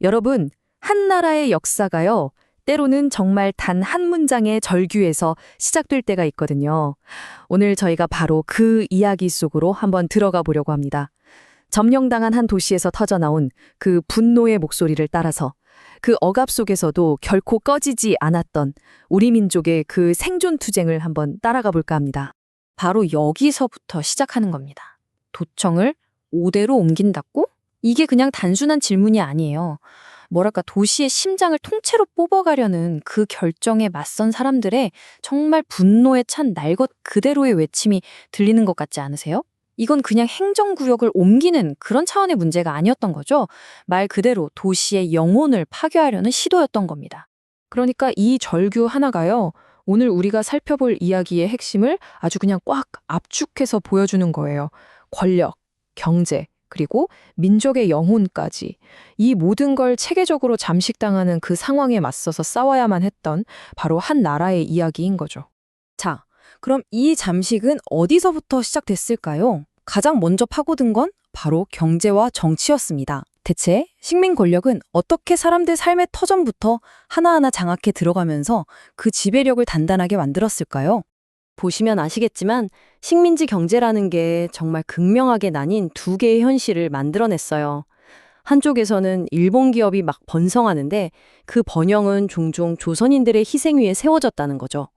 여러분, 한 나라의 역사가요, 때로는 정말 단 한 문장의 절규에서 시작될 때가 있거든요. 오늘 저희가 바로 그 이야기 속으로 한번 들어가 보려고 합니다. 점령당한 한 도시에서 터져나온 그 분노의 목소리를 따라서 그 억압 속에서도 결코 꺼지지 않았던 우리 민족의 그 생존 투쟁을 한번 따라가 볼까 합니다. 바로 여기서부터 시작하는 겁니다. 도청을 5대로 옮긴다고? 이게 그냥 단순한 질문이 아니에요. 뭐랄까 도시의 심장을 통째로 뽑아가려는 그 결정에 맞선 사람들의 정말 분노에 찬 날 것 그대로의 외침이 들리는 것 같지 않으세요? 이건 그냥 행정구역을 옮기는 그런 차원의 문제가 아니었던 거죠. 말 그대로 도시의 영혼을 파괴하려는 시도였던 겁니다. 그러니까 이 절규 하나가요, 오늘 우리가 살펴볼 이야기의 핵심을 아주 그냥 꽉 압축해서 보여주는 거예요. 권력, 경제, 그리고 민족의 영혼까지. 이 모든 걸 체계적으로 잠식당하는 그 상황에 맞서서 싸워야만 했던 바로 한 나라의 이야기인 거죠. 자, 그럼 이 잠식은 어디서부터 시작됐을까요? 가장 먼저 파고든 건 바로 경제와 정치였습니다. 대체 식민 권력은 어떻게 사람들 삶의 터전부터 하나하나 장악해 들어가면서 그 지배력을 단단하게 만들었을까요? 보시면 아시겠지만 식민지 경제라는 게 정말 극명하게 나뉜 두 개의 현실을 만들어냈어요. 한쪽에서는 일본 기업이 막 번성하는데 그 번영은 종종 조선인들의 희생 위에 세워졌다는 거죠.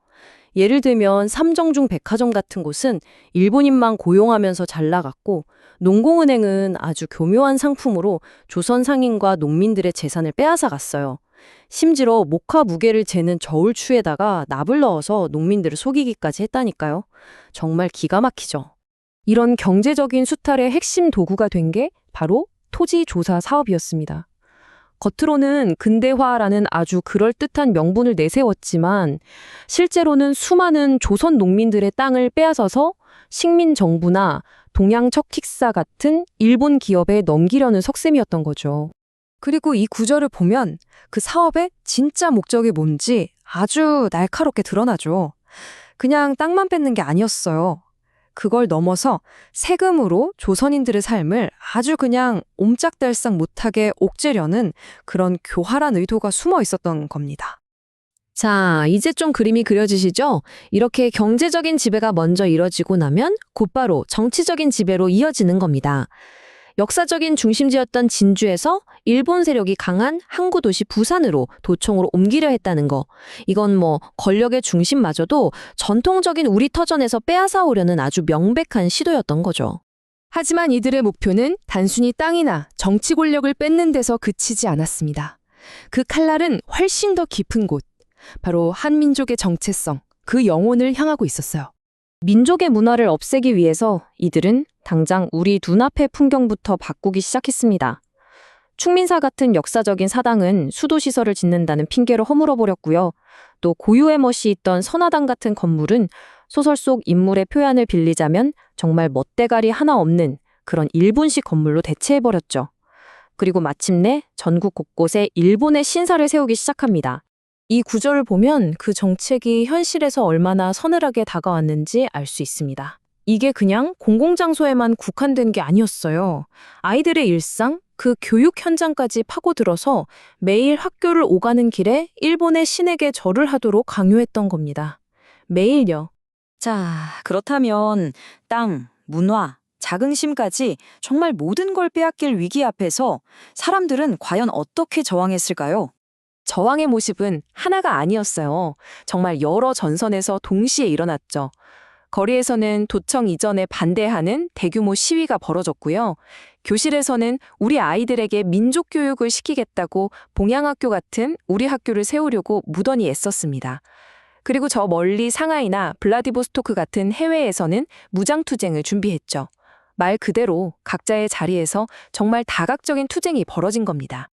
예를 들면 삼정중 백화점 같은 곳은 일본인만 고용하면서 잘 나갔고, 농공은행은 아주 교묘한 상품으로 조선 상인과 농민들의 재산을 빼앗아 갔어요. 심지어 목화 무게를 재는 저울추에다가 납을 넣어서 농민들을 속이기까지 했다니까요. 정말 기가 막히죠. 이런 경제적인 수탈의 핵심 도구가 된 게 바로 토지 조사 사업이었습니다. 겉으로는 근대화라는 아주 그럴듯한 명분을 내세웠지만 실제로는 수많은 조선 농민들의 땅을 빼앗아서 식민정부나 동양척킥사 같은 일본 기업에 넘기려는 속셈이었던 거죠. 그리고 이 구절을 보면 그 사업의 진짜 목적이 뭔지 아주 날카롭게 드러나죠. 그냥 땅만 뺏는 게 아니었어요. 그걸 넘어서 세금으로 조선인들의 삶을 아주 그냥 옴짝달싹 못하게 옥죄려는 그런 교활한 의도가 숨어 있었던 겁니다. 자, 이제 좀 그림이 그려지시죠? 이렇게 경제적인 지배가 먼저 이뤄지고 나면 곧바로 정치적인 지배로 이어지는 겁니다. 역사적인 중심지였던 진주에서 일본 세력이 강한 항구 도시 부산으로 도청으로 옮기려 했다는 거. 이건 뭐 권력의 중심마저도 전통적인 우리 터전에서 빼앗아 오려는 아주 명백한 시도였던 거죠. 하지만 이들의 목표는 단순히 땅이나 정치 권력을 뺏는 데서 그치지 않았습니다. 그 칼날은 훨씬 더 깊은 곳, 바로 한민족의 정체성, 그 영혼을 향하고 있었어요. 민족의 문화를 없애기 위해서 이들은 당장 우리 눈앞의 풍경부터 바꾸기 시작했습니다. 충민사 같은 역사적인 사당은 수도시설을 짓는다는 핑계로 허물어버렸고요. 또 고유의 멋이 있던 선화당 같은 건물은 소설 속 인물의 표현을 빌리자면 정말 멋대가리 하나 없는 그런 일본식 건물로 대체해버렸죠. 그리고 마침내 전국 곳곳에 일본의 신사를 세우기 시작합니다. 이 구절을 보면 그 정책이 현실에서 얼마나 서늘하게 다가왔는지 알 수 있습니다. 이게 그냥 공공장소에만 국한된 게 아니었어요. 아이들의 일상, 그 교육 현장까지 파고들어서 매일 학교를 오가는 길에 일본의 신에게 절을 하도록 강요했던 겁니다. 매일요. 자, 그렇다면 땅, 문화, 자긍심까지 정말 모든 걸 빼앗길 위기 앞에서 사람들은 과연 어떻게 저항했을까요? 저항의 모습은 하나가 아니었어요. 정말 여러 전선에서 동시에 일어났죠. 거리에서는 도청 이전에 반대하는 대규모 시위가 벌어졌고요. 교실에서는 우리 아이들에게 민족 교육을 시키겠다고 봉양학교 같은 우리 학교를 세우려고 무던히 애썼습니다. 그리고 저 멀리 상하이나 블라디보스토크 같은 해외에서는 무장투쟁을 준비했죠. 말 그대로 각자의 자리에서 정말 다각적인 투쟁이 벌어진 겁니다.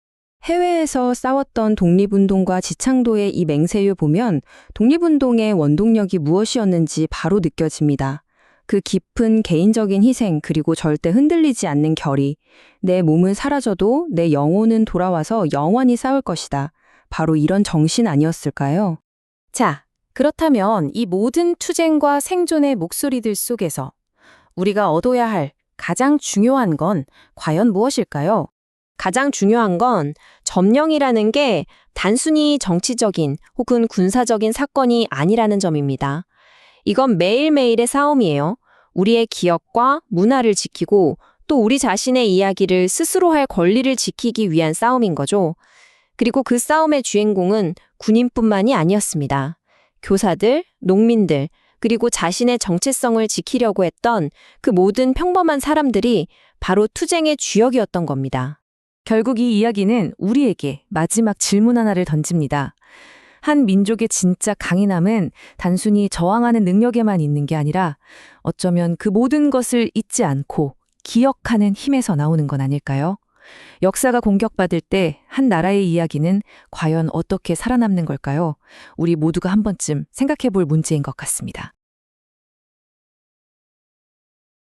해외에서 싸웠던 독립운동과 지창도의 이 맹세유 보면 독립운동의 원동력이 무엇이었는지 바로 느껴집니다. 그 깊은 개인적인 희생 그리고 절대 흔들리지 않는 결의. 내 몸은 사라져도 내 영혼은 돌아와서 영원히 싸울 것이다. 바로 이런 정신 아니었을까요? 자, 그렇다면 이 모든 투쟁과 생존의 목소리들 속에서 우리가 얻어야 할 가장 중요한 건 과연 무엇일까요? 가장 중요한 건 점령이라는 게 단순히 정치적인 혹은 군사적인 사건이 아니라는 점입니다. 이건 매일매일의 싸움이에요. 우리의 기억과 문화를 지키고 또 우리 자신의 이야기를 스스로 할 권리를 지키기 위한 싸움인 거죠. 그리고 그 싸움의 주인공은 군인뿐만이 아니었습니다. 교사들, 농민들, 그리고 자신의 정체성을 지키려고 했던 그 모든 평범한 사람들이 바로 투쟁의 주역이었던 겁니다. 결국 이 이야기는 우리에게 마지막 질문 하나를 던집니다. 한 민족의 진짜 강인함은 단순히 저항하는 능력에만 있는 게 아니라 어쩌면 그 모든 것을 잊지 않고 기억하는 힘에서 나오는 건 아닐까요? 역사가 공격받을 때 한 나라의 이야기는 과연 어떻게 살아남는 걸까요? 우리 모두가 한 번쯤 생각해 볼 문제인 것 같습니다.